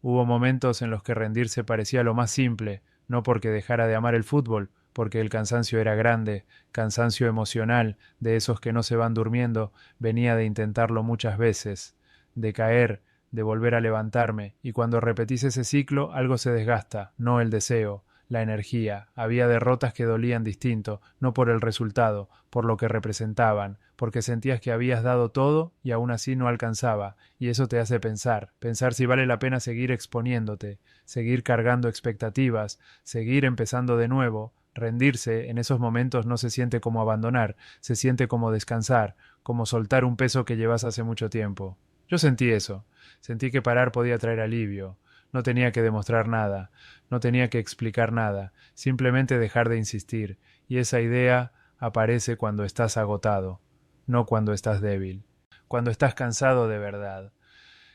Hubo momentos en los que rendirse parecía lo más simple, no porque dejara de amar el fútbol, porque el cansancio era grande, cansancio emocional, de esos que no se van durmiendo, venía de intentarlo muchas veces, de caer, de volver a levantarme, y cuando repetís ese ciclo algo se desgasta, no el deseo, la energía. Había derrotas que dolían distinto, no por el resultado, por lo que representaban, porque sentías que habías dado todo y aún así no alcanzaba, y eso te hace pensar, pensar si vale la pena seguir exponiéndote, seguir cargando expectativas, seguir empezando de nuevo. Rendirse en esos momentos no se siente como abandonar, se siente como descansar, como soltar un peso que llevas hace mucho tiempo. Yo sentí eso, sentí que parar podía traer alivio, no tenía que demostrar nada, no tenía que explicar nada, simplemente dejar de insistir, y esa idea aparece cuando estás agotado, no cuando estás débil, cuando estás cansado de verdad.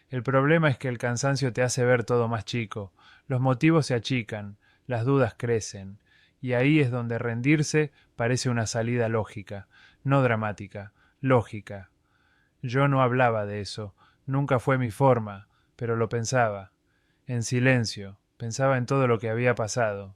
El problema es que el cansancio te hace ver todo más chico, los motivos se achican, las dudas crecen, y ahí es donde rendirse parece una salida lógica, no dramática, lógica. Yo no hablaba de eso, nunca fue mi forma, pero lo pensaba, en silencio, pensaba en todo lo que había pasado,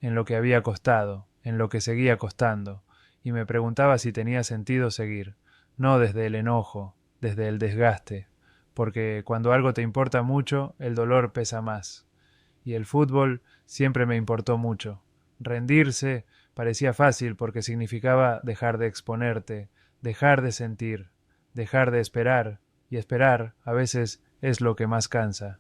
en lo que había costado, en lo que seguía costando, y me preguntaba si tenía sentido seguir, no desde el enojo, desde el desgaste, porque cuando algo te importa mucho, el dolor pesa más. Y el fútbol siempre me importó mucho. Rendirse parecía fácil porque significaba dejar de exponerte, dejar de sentir, dejar de esperar, y esperar a veces es lo que más cansa.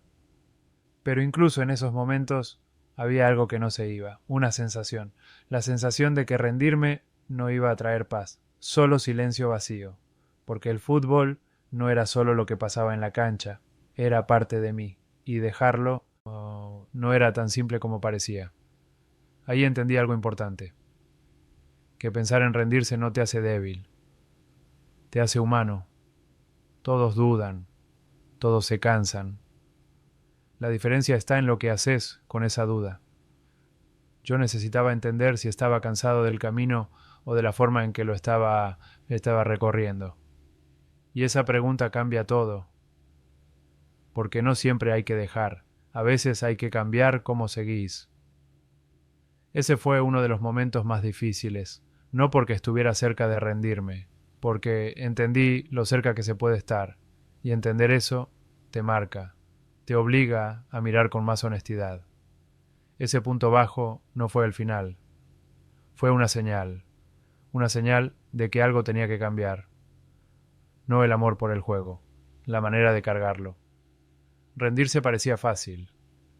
Pero incluso en esos momentos había algo que no se iba, una sensación, la sensación de que rendirme no iba a traer paz, solo silencio vacío, porque el fútbol no era solo lo que pasaba en la cancha, era parte de mí, y dejarlo no era tan simple como parecía. Ahí entendí algo importante, que pensar en rendirse no te hace débil, te hace humano. Todos dudan, todos se cansan. La diferencia está en lo que haces con esa duda. Yo necesitaba entender si estaba cansado del camino o de la forma en que estaba recorriendo. Y esa pregunta cambia todo, porque no siempre hay que dejar, a veces hay que cambiar cómo seguís. Ese fue uno de los momentos más difíciles, no porque estuviera cerca de rendirme, porque entendí lo cerca que se puede estar, y entender eso te marca, te obliga a mirar con más honestidad. Ese punto bajo no fue el final, fue una señal de que algo tenía que cambiar, no el amor por el juego, la manera de cargarlo. Rendirse parecía fácil,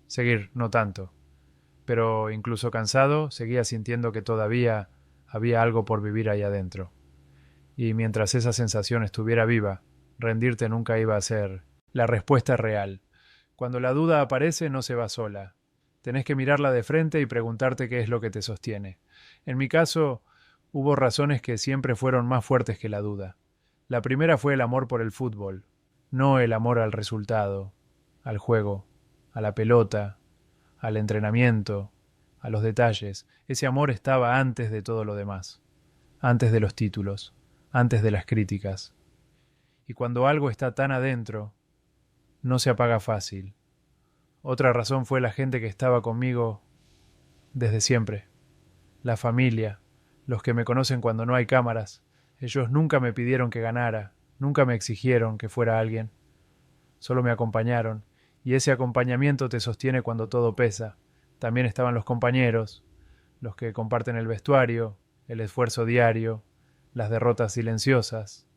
seguir no tanto, pero incluso cansado seguía sintiendo que todavía había algo por vivir ahí adentro. Y mientras esa sensación estuviera viva, rendirte nunca iba a ser la respuesta real. Cuando la duda aparece no se va sola. Tenés que mirarla de frente y preguntarte qué es lo que te sostiene. En mi caso, hubo razones que siempre fueron más fuertes que la duda. La primera fue el amor por el fútbol, no el amor al resultado, al juego, a la pelota, al entrenamiento, a los detalles. Ese amor estaba antes de todo lo demás, antes de los títulos, antes de las críticas. Y cuando algo está tan adentro, no se apaga fácil. Otra razón fue la gente que estaba conmigo desde siempre. La familia, los que me conocen cuando no hay cámaras. Ellos nunca me pidieron que ganara, nunca me exigieron que fuera alguien. Solo me acompañaron, y ese acompañamiento te sostiene cuando todo pesa. También estaban los compañeros, los que comparten el vestuario, el esfuerzo diario, las derrotas silenciosas.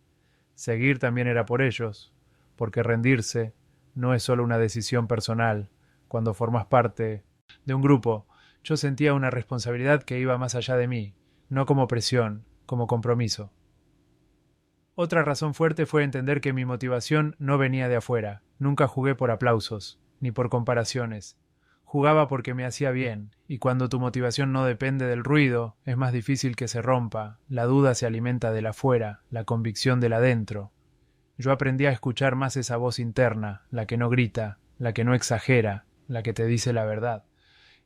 Seguir también era por ellos, porque rendirse no es solo una decisión personal. Cuando formas parte de un grupo, yo sentía una responsabilidad que iba más allá de mí, no como presión, como compromiso. Otra razón fuerte fue entender que mi motivación no venía de afuera. Nunca jugué por aplausos, ni por comparaciones. Jugaba porque me hacía bien, y cuando tu motivación no depende del ruido, es más difícil que se rompa. La duda se alimenta del afuera, la convicción del adentro. Yo aprendí a escuchar más esa voz interna, la que no grita, la que no exagera, la que te dice la verdad.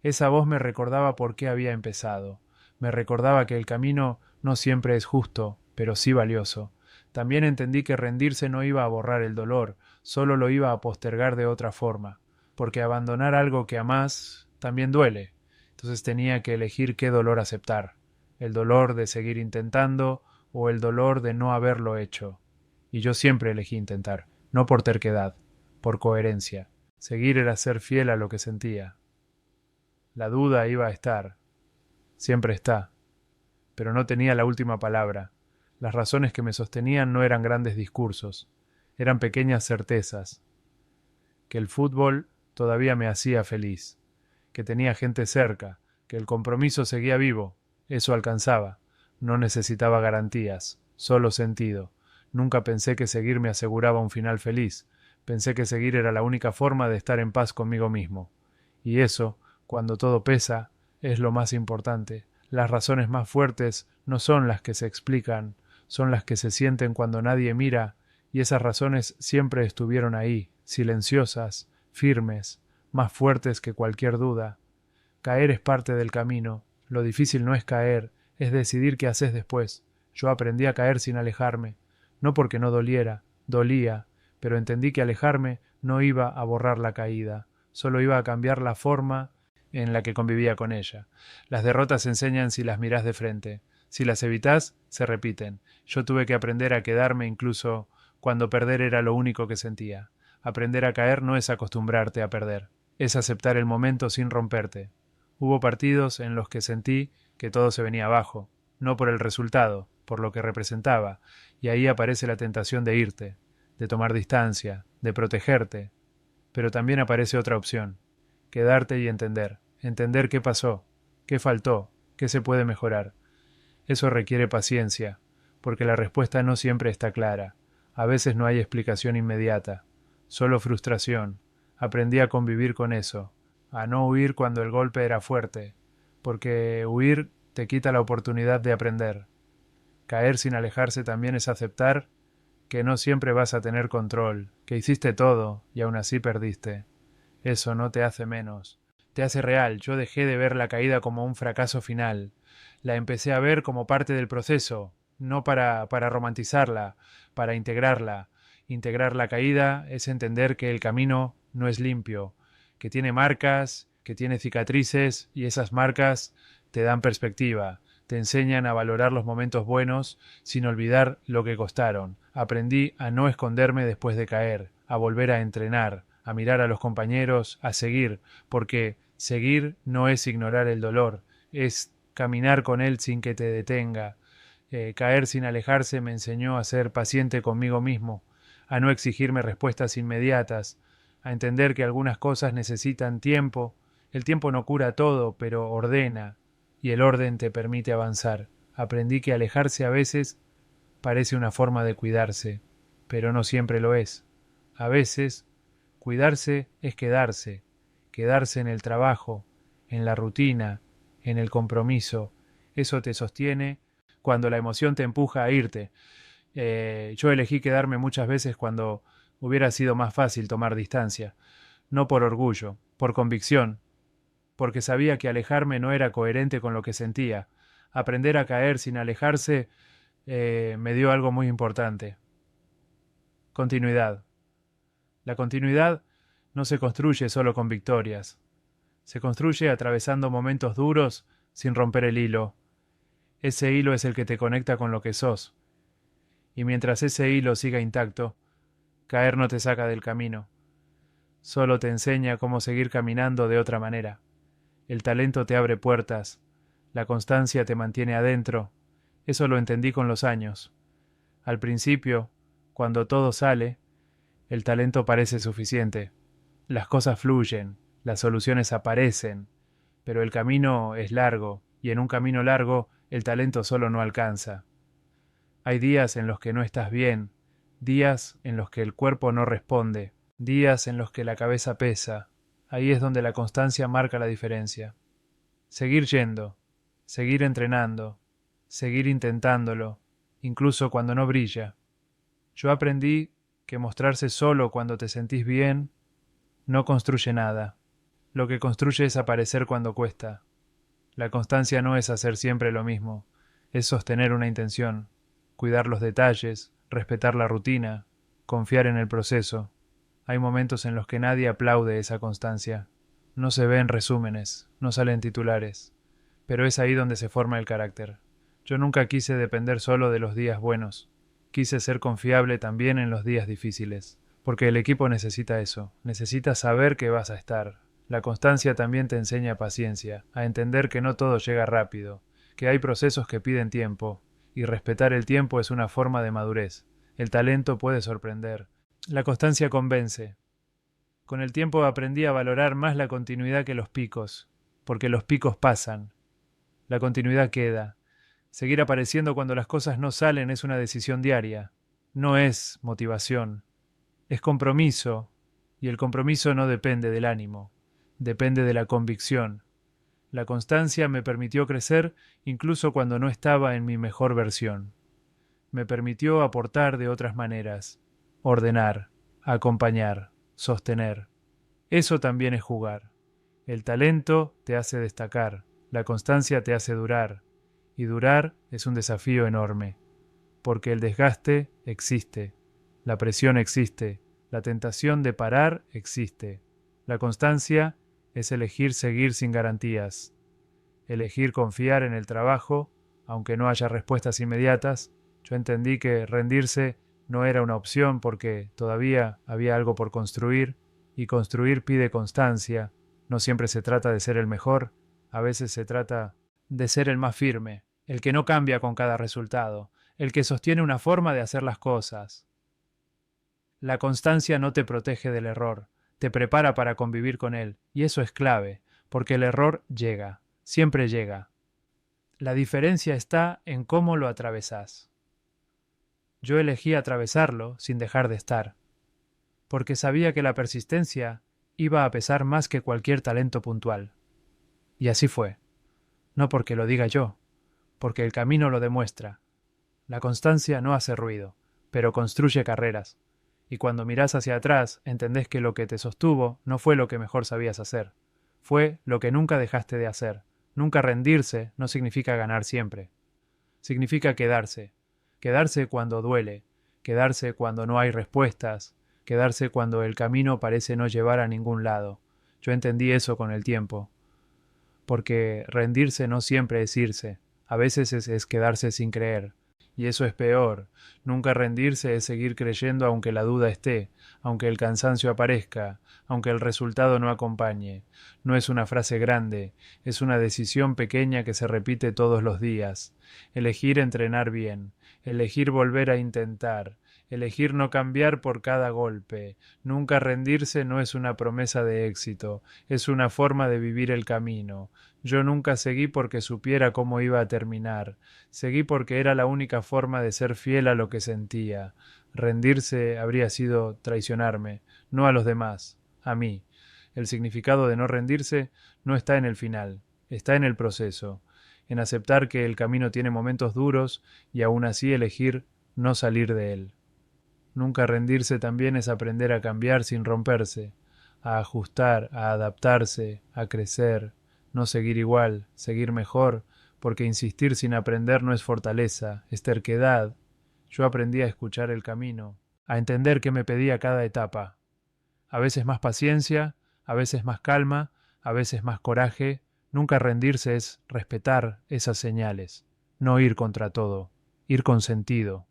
Esa voz me recordaba por qué había empezado. Me recordaba que el camino no siempre es justo, pero sí valioso. También entendí que rendirse no iba a borrar el dolor, solo lo iba a postergar de otra forma. porque abandonar algo que amás también duele. Entonces tenía que elegir qué dolor aceptar, el dolor de seguir intentando o el dolor de no haberlo hecho. Y yo siempre elegí intentar, no por terquedad, por coherencia. Seguir era ser fiel a lo que sentía. La duda iba a estar, siempre está, pero no tenía la última palabra. Las razones que me sostenían no eran grandes discursos, eran pequeñas certezas. Que el fútbol todavía me hacía feliz, que tenía gente cerca, que el compromiso seguía vivo, eso alcanzaba. No necesitaba garantías, solo sentido. Nunca pensé que seguir me aseguraba un final feliz. Pensé que seguir era la única forma de estar en paz conmigo mismo. Y eso, cuando todo pesa, es lo más importante. Las razones más fuertes no son las que se explican, son las que se sienten cuando nadie mira, y esas razones siempre estuvieron ahí, silenciosas, firmes, más fuertes que cualquier duda. Caer es parte del camino, lo difícil no es caer, es decidir qué haces después. Yo aprendí a caer sin alejarme, no porque no doliera, dolía, pero entendí que alejarme no iba a borrar la caída, solo iba a cambiar la forma en la que convivía con ella. Las derrotas se enseñan si las mirás de frente, si las evitás, se repiten. Yo tuve que aprender a quedarme incluso cuando perder era lo único que sentía. Aprender a caer no es acostumbrarte a perder, es aceptar el momento sin romperte. Hubo partidos en los que sentí que todo se venía abajo, no por el resultado, por lo que representaba, y ahí aparece la tentación de irte, de tomar distancia, de protegerte. Pero también aparece otra opción, quedarte y entender qué pasó, qué faltó, qué se puede mejorar. Eso requiere paciencia, porque la respuesta no siempre está clara. A veces no hay explicación inmediata, solo frustración. Aprendí a convivir con eso, a no huir cuando el golpe era fuerte, porque huir te quita la oportunidad de aprender. Caer sin alejarse también es aceptar que no siempre vas a tener control, que hiciste todo y aún así perdiste. Eso no te hace menos, te hace real. Yo dejé de ver la caída como un fracaso final, la empecé a ver como parte del proceso, no para romantizarla, para integrarla. Integrar la caída es entender que el camino no es limpio, que tiene marcas, que tiene cicatrices y esas marcas te dan perspectiva, te enseñan a valorar los momentos buenos sin olvidar lo que costaron. Aprendí a no esconderme después de caer, a volver a entrenar, a mirar a los compañeros, a seguir, porque seguir no es ignorar el dolor, es caminar con él sin que te detenga. Caer sin alejarse me enseñó a ser paciente conmigo mismo, a no exigirme respuestas inmediatas, a entender que algunas cosas necesitan tiempo. El tiempo no cura todo, pero ordena, y el orden te permite avanzar. Aprendí que alejarse a veces parece una forma de cuidarse, pero no siempre lo es. A veces, cuidarse es quedarse, quedarse en el trabajo, en la rutina, en el compromiso. Eso te sostiene cuando la emoción te empuja a irte. Yo elegí quedarme muchas veces cuando hubiera sido más fácil tomar distancia, no por orgullo, por convicción, porque sabía que alejarme no era coherente con lo que sentía. Aprender a caer sin alejarse me dio algo muy importante. Continuidad. La continuidad no se construye solo con victorias. Se construye atravesando momentos duros sin romper el hilo. Ese hilo es el que te conecta con lo que sos. Y mientras ese hilo siga intacto, caer no te saca del camino. Solo te enseña cómo seguir caminando de otra manera. El talento te abre puertas. La constancia te mantiene adentro. Eso lo entendí con los años. Al principio, cuando todo sale, el talento parece suficiente. Las cosas fluyen, las soluciones aparecen, pero el camino es largo, y en un camino largo el talento solo no alcanza. Hay días en los que no estás bien, días en los que el cuerpo no responde, días en los que la cabeza pesa. Ahí es donde la constancia marca la diferencia. Seguir yendo, seguir entrenando, seguir intentándolo, incluso cuando no brilla. Yo aprendí que mostrarse solo cuando te sentís bien no construye nada. Lo que construye es aparecer cuando cuesta. La constancia no es hacer siempre lo mismo, es sostener una intención, cuidar los detalles, respetar la rutina, confiar en el proceso. Hay momentos en los que nadie aplaude esa constancia. No se ven resúmenes, no salen titulares, pero es ahí donde se forma el carácter. Yo nunca quise depender solo de los días buenos. Quise ser confiable también en los días difíciles, porque el equipo necesita eso, necesita saber que vas a estar. La constancia también te enseña paciencia, a entender que no todo llega rápido, que hay procesos que piden tiempo, y respetar el tiempo es una forma de madurez. El talento puede sorprender. La constancia convence. Con el tiempo aprendí a valorar más la continuidad que los picos, porque los picos pasan, la continuidad queda. Seguir apareciendo cuando las cosas no salen es una decisión diaria, no es motivación, es compromiso, y el compromiso no depende del ánimo, depende de la convicción. La constancia me permitió crecer incluso cuando no estaba en mi mejor versión. Me permitió aportar de otras maneras, ordenar, acompañar, sostener. Eso también es jugar. El talento te hace destacar, la constancia te hace durar, y durar es un desafío enorme, porque el desgaste existe, la presión existe, la tentación de parar existe. La constancia es elegir seguir sin garantías, elegir confiar en el trabajo, aunque no haya respuestas inmediatas. Yo entendí que rendirse no era una opción porque todavía había algo por construir, y construir pide constancia. No siempre se trata de ser el mejor, a veces se trata de ser el más firme, el que no cambia con cada resultado, el que sostiene una forma de hacer las cosas. La constancia no te protege del error, te prepara para convivir con él, y eso es clave, porque el error llega, siempre llega. La diferencia está en cómo lo atravesás. Yo elegí atravesarlo sin dejar de estar, porque sabía que la persistencia iba a pesar más que cualquier talento puntual. Y así fue. No porque lo diga yo, porque el camino lo demuestra. La constancia no hace ruido, pero construye carreras. Y cuando mirás hacia atrás, entendés que lo que te sostuvo no fue lo que mejor sabías hacer. Fue lo que nunca dejaste de hacer. Nunca rendirse no significa ganar siempre. Significa quedarse. Quedarse cuando duele. Quedarse cuando no hay respuestas. Quedarse cuando el camino parece no llevar a ningún lado. Yo entendí eso con el tiempo. Porque rendirse no siempre es irse. A veces es quedarse sin creer. Y eso es peor. Nunca rendirse es seguir creyendo aunque la duda esté, aunque el cansancio aparezca, aunque el resultado no acompañe. No es una frase grande, es una decisión pequeña que se repite todos los días. Elegir entrenar bien, elegir volver a intentar, elegir no cambiar por cada golpe. Nunca rendirse no es una promesa de éxito, es una forma de vivir el camino. Yo nunca seguí porque supiera cómo iba a terminar. Seguí porque era la única forma de ser fiel a lo que sentía. Rendirse habría sido traicionarme, no a los demás, a mí. El significado de no rendirse no está en el final, está en el proceso, en aceptar que el camino tiene momentos duros y aún así elegir no salir de él. Nunca rendirse también es aprender a cambiar sin romperse, a ajustar, a adaptarse, a crecer, no seguir igual, seguir mejor, porque insistir sin aprender no es fortaleza, es terquedad. Yo aprendí a escuchar el camino, a entender qué me pedía cada etapa. A veces más paciencia, a veces más calma, a veces más coraje. Nunca rendirse es respetar esas señales, no ir contra todo, ir con sentido.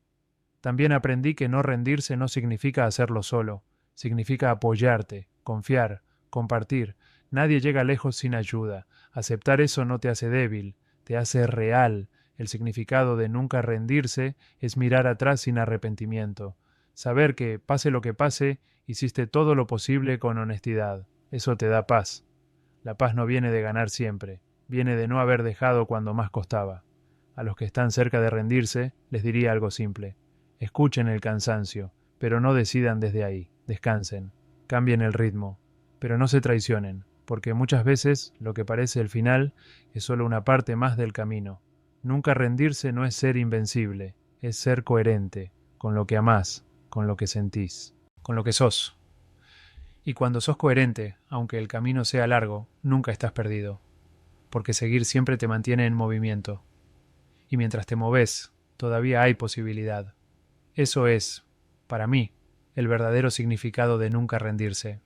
También aprendí que no rendirse no significa hacerlo solo, significa apoyarte, confiar, compartir. Nadie llega lejos sin ayuda. Aceptar eso no te hace débil, te hace real. El significado de nunca rendirse es mirar atrás sin arrepentimiento. Saber que, pase lo que pase, hiciste todo lo posible con honestidad. Eso te da paz. La paz no viene de ganar siempre, viene de no haber dejado cuando más costaba. A los que están cerca de rendirse, les diría algo simple. Escuchen el cansancio, pero no decidan desde ahí. Descansen, cambien el ritmo, pero no se traicionen, porque muchas veces lo que parece el final es solo una parte más del camino. Nunca rendirse no es ser invencible, es ser coherente con lo que amás, con lo que sentís, con lo que sos. Y cuando sos coherente, aunque el camino sea largo, nunca estás perdido, porque seguir siempre te mantiene en movimiento. Y mientras te moves, todavía hay posibilidad. Eso es, para mí, el verdadero significado de nunca rendirse.